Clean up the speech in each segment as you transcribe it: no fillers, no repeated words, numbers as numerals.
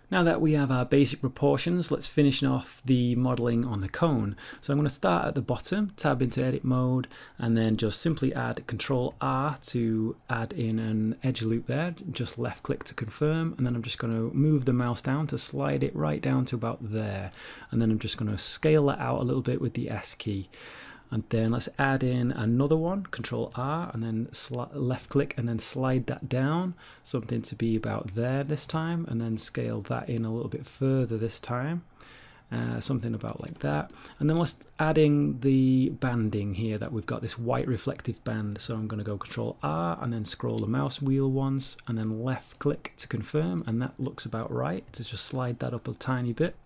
Now that we have our basic proportions, let's finish off the modeling on the cone. So I'm going to start at the bottom, tab into edit mode, and then just simply add Control R to add in an edge loop there. Just left click to confirm, and then I'm just going to move the mouse down to slide it right down to about there. And then I'm just going to scale that out a little bit with the S key. And then let's add in another one, Control R, and then left click and then slide that down, something to be about there this time, and then scale that in a little bit further this time, something about like that. And then let's add in the banding here that we've got this white reflective band. So I'm going to go Control R and then scroll the mouse wheel once and then left click to confirm, and that looks about right. To just slide that up a tiny bit.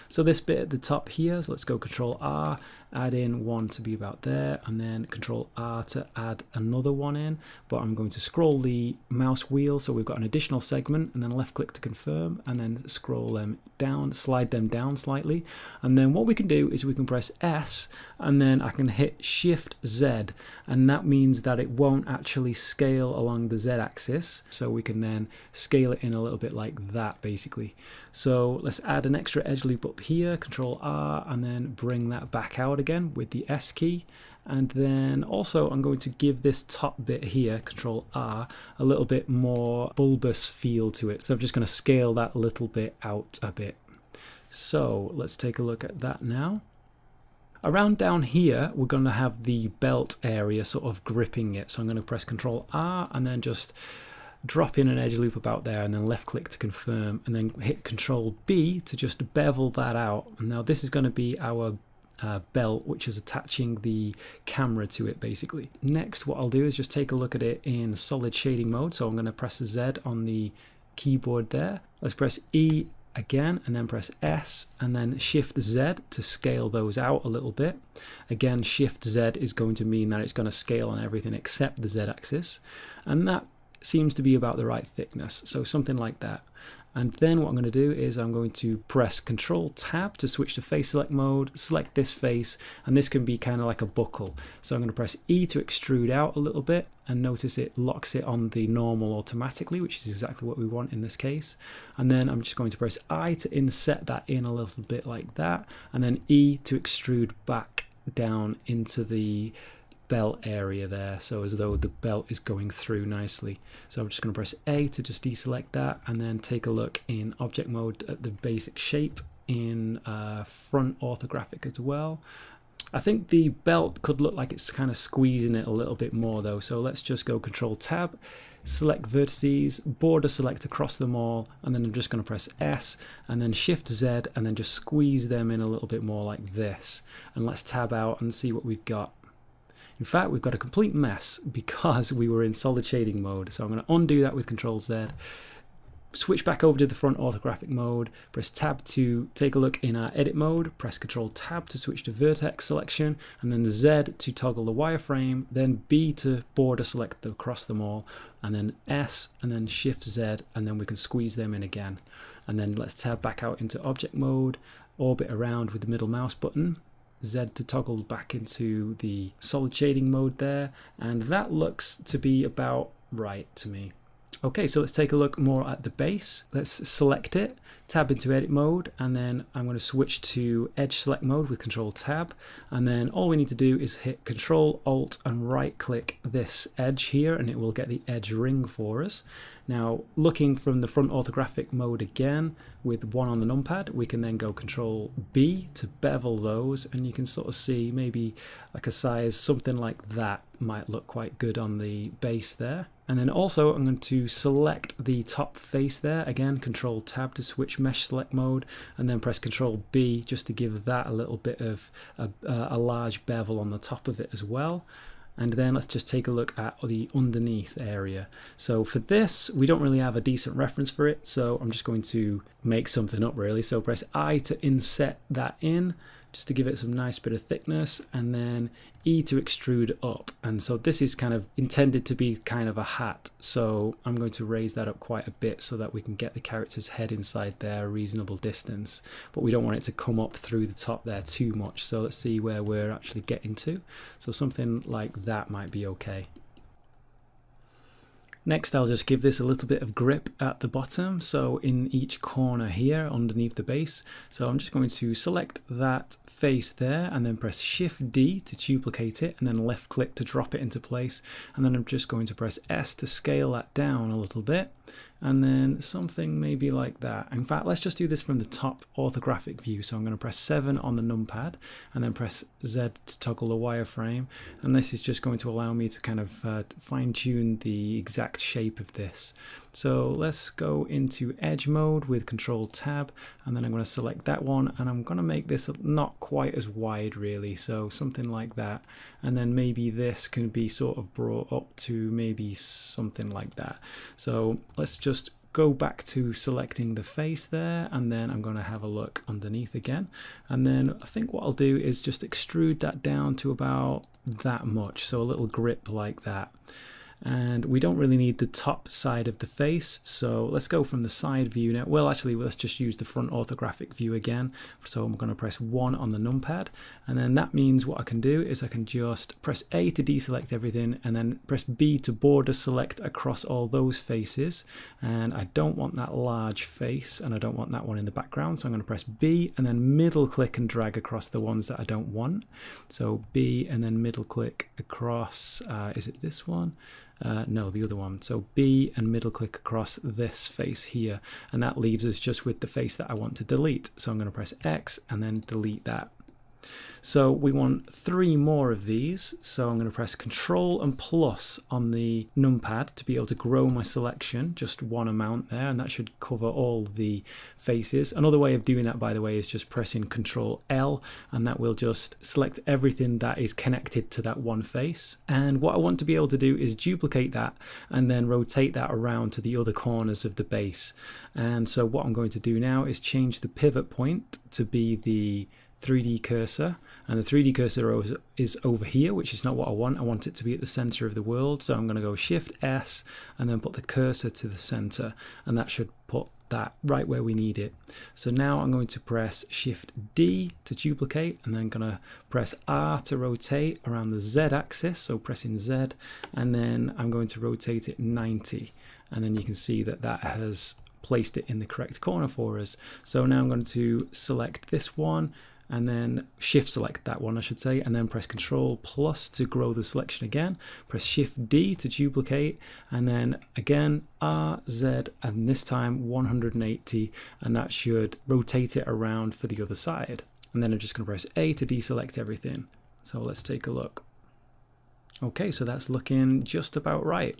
So this bit at the top here, so let's go Control R, add in one to be about there, and then Control R to add another one in. But I'm going to scroll the mouse wheel, so we've got an additional segment, and then left click to confirm, and then scroll them down, slide them down slightly. And then what we can do is we can press S, and then I can hit Shift Z, and that means that it won't actually scale along the Z axis. So we can then scale it in a little bit like that, basically. So let's add an extra edge loop up here, Control R, and then bring that back out again with the S key. And then also I'm going to give this top bit here, Control R, a little bit more bulbous feel to it. So I'm just going to scale that little bit out a bit. So let's take a look at that now. Around down here, we're going to have the belt area sort of gripping it. So I'm going to press Control R and then just drop in an edge loop about there, and then left click to confirm, and then hit Control B to just bevel that out. Now this is going to be our belt, which is attaching the camera to it basically. Next, what I'll do is just take a look at it in solid shading mode. So I'm going to press Z on the keyboard there. Let's press E again, and then press S, and then Shift Z to scale those out a little bit. Again, Shift Z is going to mean that it's going to scale on everything except the Z axis, and that seems to be about the right thickness, so something like that. And then what I'm going to do is I'm going to press Control Tab to switch to face select mode, select this face, and this can be kind of like a buckle. So I'm going to press E to extrude out a little bit, and notice it locks it on the normal automatically, which is exactly what we want in this case. And then I'm just going to press I to inset that in a little bit like that, and then E to extrude back down into the belt area there, so as though the belt is going through nicely. So I'm just going to press A to just deselect that, and then take a look in object mode at the basic shape in front orthographic as well. I think the belt could look like it's kind of squeezing it a little bit more though, so let's just go Control Tab, select vertices, border select across them all, and then I'm just going to press S and then Shift Z and then just squeeze them in a little bit more like this. And let's tab out and see what we've got. In fact, we've got a complete mess because we were in solid shading mode. So I'm going to undo that with Control Z, switch back over to the front orthographic mode, press Tab to take a look in our edit mode, press Control Tab to switch to vertex selection, and then Z to toggle the wireframe, then B to border select across them all, and then S, and then Shift Z, and then we can squeeze them in again. And then let's tab back out into object mode, orbit around with the middle mouse button, Z to toggle back into the solid shading mode there, and that looks to be about right to me. Okay, so let's take a look more at the base. Let's select it, tab into edit mode, and then I'm going to switch to edge select mode with Control Tab, and then all we need to do is hit Control Alt and right click this edge here, and it will get the edge ring for us. Now, looking from the front orthographic mode again with one on the numpad, we can then go Control B to bevel those, and you can sort of see maybe like a size something like that might look quite good on the base there. And then also I'm going to select the top face there, again Control Tab to switch mesh select mode, and then press Control B just to give that a little bit of a large bevel on the top of it as well. And then let's just take a look at the underneath area. So for this, we don't really have a decent reference for it, so I'm just going to make something up really. So press I to inset that in, just to give it some nice bit of thickness, and then E to extrude up. And so this is kind of intended to be kind of a hat, so I'm going to raise that up quite a bit so that we can get the character's head inside there a reasonable distance, but we don't want it to come up through the top there too much. So let's see where we're actually getting to. So something like that might be okay. Next, I'll just give this a little bit of grip at the bottom, so in each corner here underneath the base. So I'm just going to select that face there and then press Shift D to duplicate it and then left click to drop it into place. And then I'm just going to press S to scale that down a little bit, and then something maybe like that. In fact, let's just do this from the top orthographic view. So I'm going to press 7 on the numpad and then press Z to toggle the wireframe, and this is just going to allow me to kind of fine-tune the exact shape of this. So let's go into edge mode with Control Tab, and then I'm going to select that one, and I'm going to make this not quite as wide really, so something like that. And then maybe this can be sort of brought up to maybe something like that. So let's just go back to selecting the face there, and then I'm going to have a look underneath again, and then I think what I'll do is just extrude that down to about that much, so a little grip like that. And we don't really need the top side of the face, so let's go from the side view now. Well, actually, let's just use the front orthographic view again. So I'm going to press 1 on the numpad, and then that means what I can do is I can just press A to deselect everything, and then press B to border select across all those faces. And I don't want that large face, and I don't want that one in the background, so I'm going to press B and then middle click and drag across the ones that I don't want. So B and then middle click across, is it this one? No, the other one. So B and middle click across this face here, and that leaves us just with the face that I want to delete. So I'm going to press X and then delete that. So we want 3 more of these, so I'm going to press Control and plus on the numpad to be able to grow my selection, just one amount there, and that should cover all the faces. Another way of doing that, by the way, is just pressing Control L, and that will just select everything that is connected to that one face. And what I want to be able to do is duplicate that and then rotate that around to the other corners of the base. And so what I'm going to do now is change the pivot point to be the 3D cursor, and the 3D cursor is over here, which is not what I want. I want it to be at the center of the world, so I'm going to go Shift S and then put the cursor to the center, and that should put that right where we need it. So now I'm going to press Shift D to duplicate, and then going to press R to rotate around the Z axis, so pressing Z, and then I'm going to rotate it 90, and then you can see that that has placed it in the correct corner for us. So now I'm going to select this one, and then shift select that one, I should say, and then press Control plus to grow the selection again, press Shift D to duplicate, and then again R, Z, and this time 180, and that should rotate it around for the other side. And then I'm just going to press A to deselect everything. So let's take a look. Okay, so that's looking just about right.